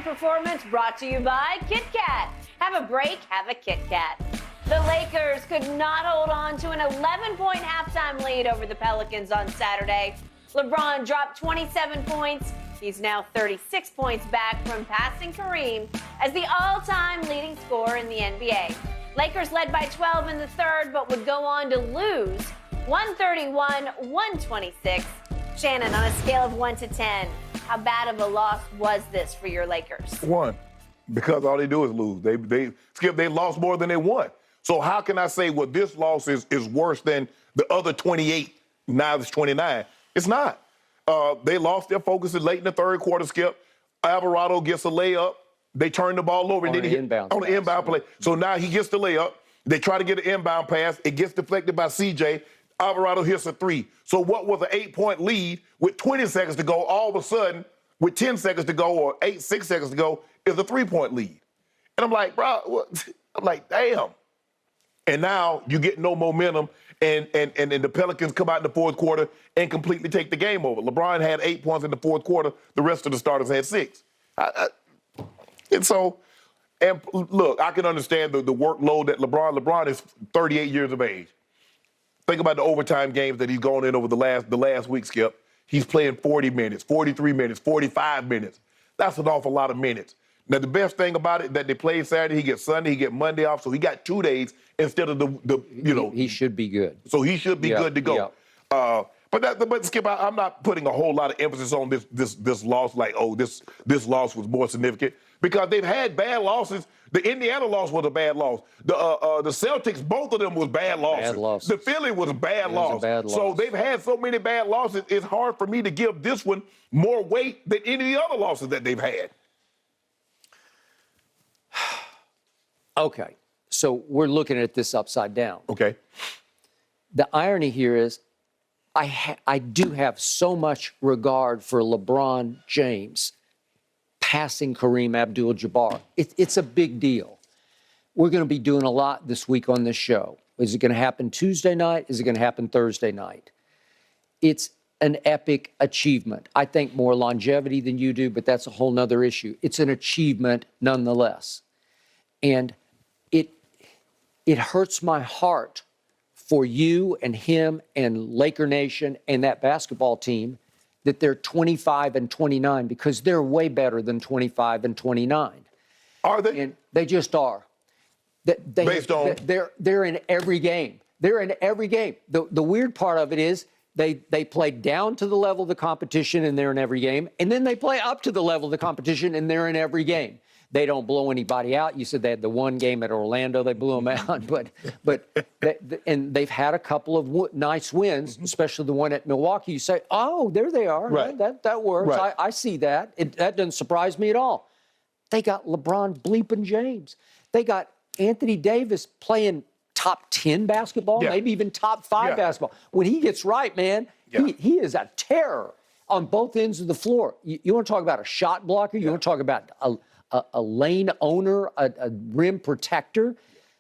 performance brought to you by Kit Kat. Have a break, have a Kit Kat. The Lakers could not hold on to an 11-point halftime lead over the Pelicans on Saturday. LeBron dropped 27 points. He's now 36 points back from passing Kareem as the all-time leading scorer in the NBA. Lakers led by 12 in the third, but would go on to lose 131-126. Shannon, on a scale of 1 to 10, how bad of a loss was this for your Lakers? 1, because all they do is lose. They lost more than they won. So how can I say, well, this loss is worse than the other 28, now it's 29? It's not. They lost their focus late in the third quarter, Skip. Alvarado gets a layup. They turn the ball over. On an inbound play. So now he gets the layup. They try to get an inbound pass. It gets deflected by CJ. Alvarado hits a 3. So what was an 8-point lead with 20 seconds to go, all of a sudden, with 10 seconds to go or 6 seconds to go, is a 3-point lead. And I'm like, bro, what? I'm like, damn. And now you get no momentum, and the Pelicans come out in the fourth quarter and completely take the game over. LeBron had 8 points in the fourth quarter. The rest of the starters had 6. And look, I can understand the workload that LeBron is 38 years of age. Think about the overtime games that he's gone in over the last week, Skip. He's playing 40 minutes, 43 minutes, 45 minutes. That's an awful lot of minutes. Now, the best thing about it that they played Saturday, he gets Sunday, he get Monday off, so he got 2 days instead of He should be good. So he should be good to go. But Skip, I'm not putting a whole lot of emphasis on this loss, like, oh, this loss was more significant, because they've had bad losses. The Indiana loss was a bad loss. The Celtics, both of them was bad losses. The Philly was a bad loss. So they've had so many bad losses, it's hard for me to give this one more weight than any of the other losses that they've had. Okay, so we're looking at this upside down. Okay. The irony here is I do have so much regard for LeBron James passing Kareem Abdul-Jabbar. It's a big deal. We're going to be doing a lot this week on this show. Is it going to happen Tuesday night? Is it going to happen Thursday night? It's an epic achievement. I think more longevity than you do, but that's a whole nother issue. It's an achievement nonetheless. And it hurts my heart for you and him and Laker Nation and that basketball team that they're 25-29, because they're way better than 25-29. Are they? And they just are. Based on? They're in every game. They're in every game. The weird part of it is they play down to the level of the competition and they're in every game, and then they play up to the level of the competition and they're in every game. They don't blow anybody out. You said they had the one game at Orlando, they blew them out, and they've had a couple of nice wins, especially the one at Milwaukee. You say, oh, there they are. Right. That works. Right. I see that. That doesn't surprise me at all. They got LeBron bleeping James. They got Anthony Davis playing top 10 basketball, maybe even top 5 basketball. When he gets right, man, he is a terror on both ends of the floor. You want to talk about a shot blocker? You want to talk about a lane owner, a rim protector?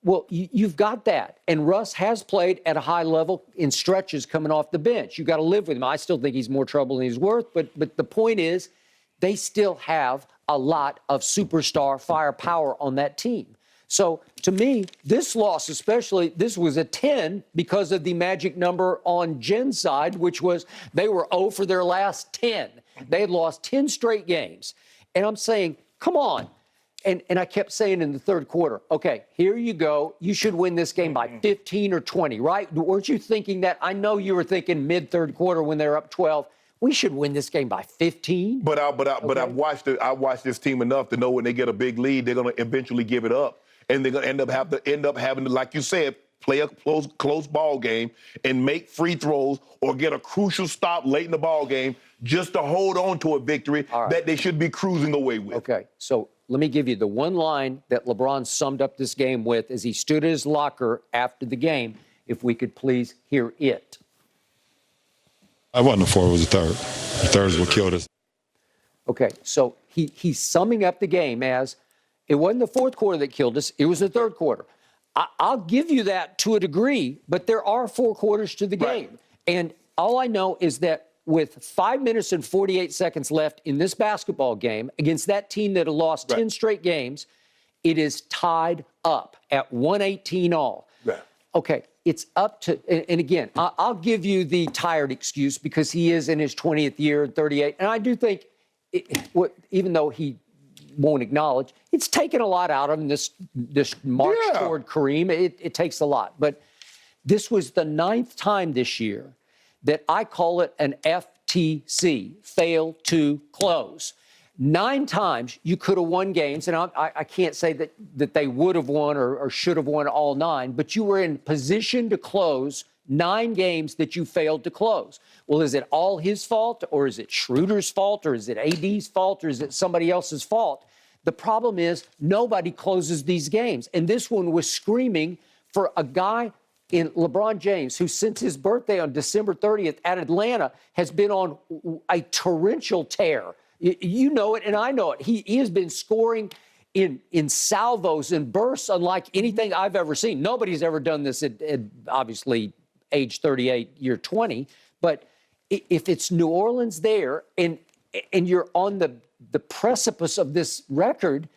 Well, you've got that. And Russ has played at a high level in stretches coming off the bench. You've got to live with him. I still think he's more trouble than he's worth. But the point is, they still have a lot of superstar firepower on that team. So to me, this loss especially, this was a 10 because of the magic number on Jen's side, which was they were 0 for their last 10. They had lost 10 straight games. And I'm saying, come on. And I kept saying in the third quarter, okay, here you go. You should win this game by 15 or 20, right? Weren't you thinking that? I know you were thinking mid-third quarter when they're up 12. We should win this game by 15. But I've watched this team enough to know when they get a big lead, they're going to eventually give it up. And they're going to end up having to, like you said, play a close ball game and make free throws or get a crucial stop late in the ball game just to hold on to a victory that they should be cruising away with. Okay, so let me give you the one line that LeBron summed up this game with as he stood at his locker after the game, if we could please hear it. I wasn't a four, it was a third. The third is what killed us. Okay, so he's summing up the game as, it wasn't the fourth quarter that killed us, it was the third quarter. I'll give you that to a degree, but there are 4 quarters to the game. And all I know is that with 5 minutes and 48 seconds left in this basketball game against that team that had lost 10 straight games, it is tied up at 118 all. Right. Okay, it's up to, and again, I'll give you the tired excuse because he is in his 20th year, 38, and I do think, even though he won't acknowledge, it's taken a lot out of him, this march toward Kareem. It takes a lot. But this was the 9th time this year that I call it an FTC, fail to close. 9 times you could have won games, and I can't say that they would have won or should have won all 9, but you were in position to close 9 games that you failed to close. Well, is it all his fault, or is it Schroeder's fault, or is it AD's fault, or is it somebody else's fault? The problem is nobody closes these games, and this one was screaming for a guy in LeBron James, who since his birthday on December 30th at Atlanta has been on a torrential tear. You know it, and I know it. He has been scoring in salvos and bursts unlike anything I've ever seen. Nobody's ever done this at obviously age 38, year 20. But if it's New Orleans there and you're on the precipice of this record,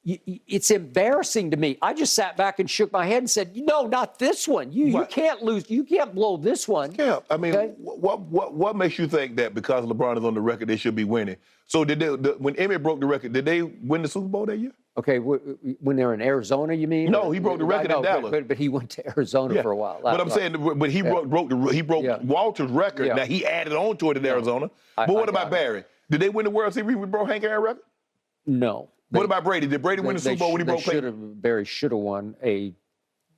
it's embarrassing to me. I just sat back and shook my head and said, no, not this one. You can't lose. You can't blow this one. Yeah, I mean, okay? what makes you think that because LeBron is on the record, they should be winning? So when Emmett broke the record, did they win the Super Bowl that year? Okay, when they're in Arizona, you mean? No, he broke the record in Dallas. But he went to Arizona for a while. But I'm saying, but he broke Walter's record. Yeah. Now he added on to it in Arizona. But what about Barry? Did they win the World Series with broke Hank Aaron record? No. What about Brady? Did Brady win the Super Bowl when he broke Peyton? Barry should have won a.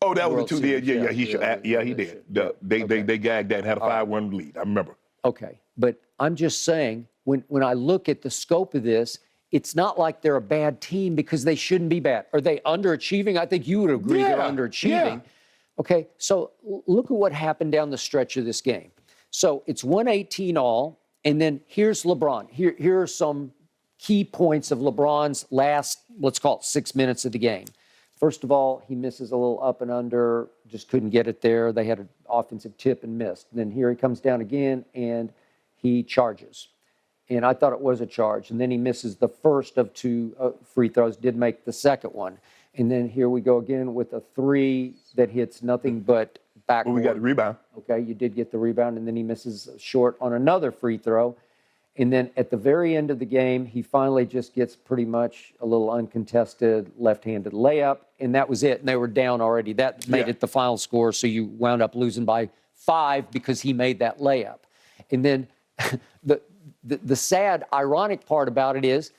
Oh, that was the 2 Series. Yeah, he should. Yeah, he did. They gagged that and had a 5-1 lead. I remember. Okay, but I'm just saying when I look at the scope of this, it's not like they're a bad team because they shouldn't be bad. Are they underachieving? I think you would agree they're underachieving. Yeah. Okay, so look at what happened down the stretch of this game. So it's 118 all, and then here's LeBron. Here are some key points of LeBron's last, let's call it 6 minutes of the game. First of all, he misses a little up and under, just couldn't get it there. They had an offensive tip and missed. And then here he comes down again, and he charges. And I thought it was a charge. And then he misses the first of 2 free throws, did make the second one. And then here we go again with a 3 that hits nothing but backboard. Well, we got the rebound. Okay, you did get the rebound, and then he misses short on another free throw. And then at the very end of the game, he finally just gets pretty much a little uncontested left-handed layup, and that was it. And they were down already. That made it the final score, so you wound up losing by 5 because he made that layup. And then the sad, ironic part about it is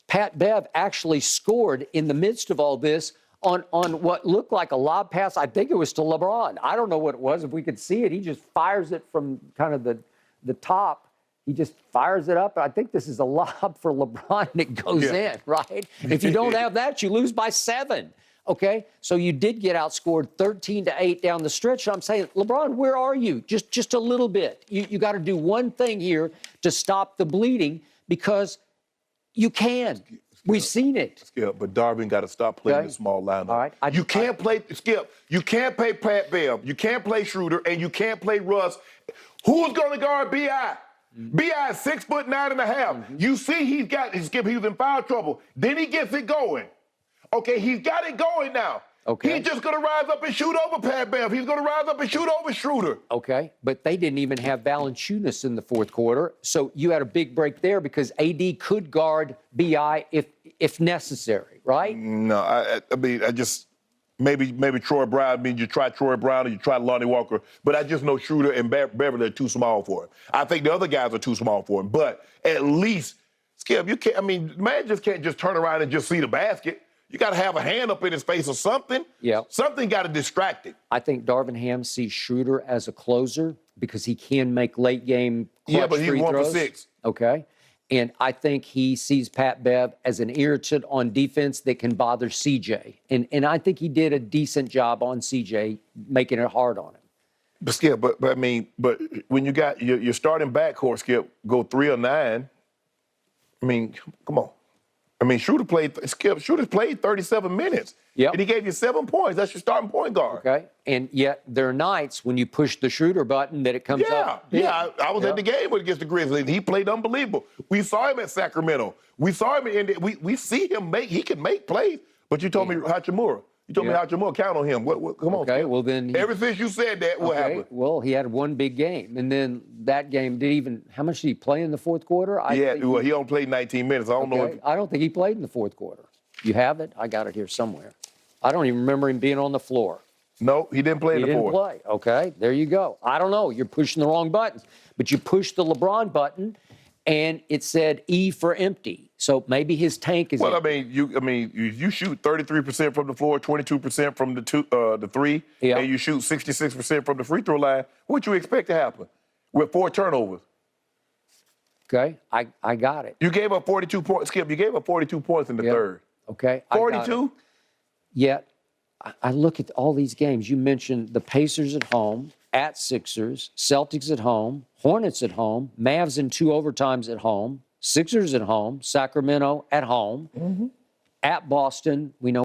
Pat Bev actually scored in the midst of all this on what looked like a lob pass. I think it was to LeBron. I don't know what it was. If we could see it, he just fires it from kind of the top. He just fires it up. I think this is a lob for LeBron, and it goes in, right? If you don't have that, you lose by 7, okay? So you did get outscored 13-8 down the stretch. I'm saying, LeBron, where are you? Just a little bit. You got to do one thing here to stop the bleeding because you can. We've seen it. Skip, but Darvin got to stop playing the small lineup. All right. You can't play, Skip, you can't play Pat Bev, you can't play Schroeder, and you can't play Russ. Who's going to guard B.I.? B.I. is 6'9.5". You see he was in foul trouble. Then he gets it going. Okay, he's got it going now. Okay. He's just going to rise up and shoot over Pat Bev. He's going to rise up and shoot over Schroeder. Okay, but they didn't even have Valanciunas in the fourth quarter. So you had a big break there because AD could guard B.I. if necessary, right? No, I mean, maybe Troy Brown. I mean, you try Troy Brown or you try Lonnie Walker, but I just know Schroeder and Beverly are too small for him. I think the other guys are too small for him, but at least, Skip, you can't, I mean, man just can't just turn around and just see the basket. You got to have a hand up in his face or something. Yeah. Something got to distract him. I think Darvin Ham sees Schroeder as a closer because he can make late game clutch free throws. Yeah, but he's 1 for 6. Okay. And I think he sees Pat Bev as an irritant on defense that can bother CJ. And I think he did a decent job on CJ, making it hard on him. But Skip, but I mean, but when you got your starting backcourt, Skip, go 3 or 9, I mean, come on. I mean, Shooter played 37 minutes. Yep. And he gave you 7 points. That's your starting point guard. Okay. And yet there are nights when you push the shooter button that it comes up. Yeah. I was at the game against the Grizzlies. He played unbelievable. We saw him at Sacramento. We saw him in we see him he can make plays. But you told me Hachimura. You told me Hachimura, count on him. Come on. Okay, Skip. well then. Ever since you said that, what happened? Well, he had one big game. And then that game how much did he play in the fourth quarter? He only played 19 minutes. I don't know. I don't think he played in the fourth quarter. You have it? I got it here somewhere. I don't even remember him being on the floor. No, he didn't play in the fourth. He didn't play. Okay, there you go. I don't know. You're pushing the wrong buttons. But you pushed the LeBron button, and it said E for empty. So maybe his tank is empty. You shoot 33% from the floor, 22% from the three, and you shoot 66% from the free throw line. What you expect to happen with 4 turnovers? Okay, I got it. You gave up 42 points, Skip. You gave up 42 points in the third. Okay, 42. Yet, I look at all these games. You mentioned the Pacers at home, at Sixers, Celtics at home, Hornets at home, Mavs in 2 overtimes at home, Sixers at home, Sacramento at home, at Boston. We know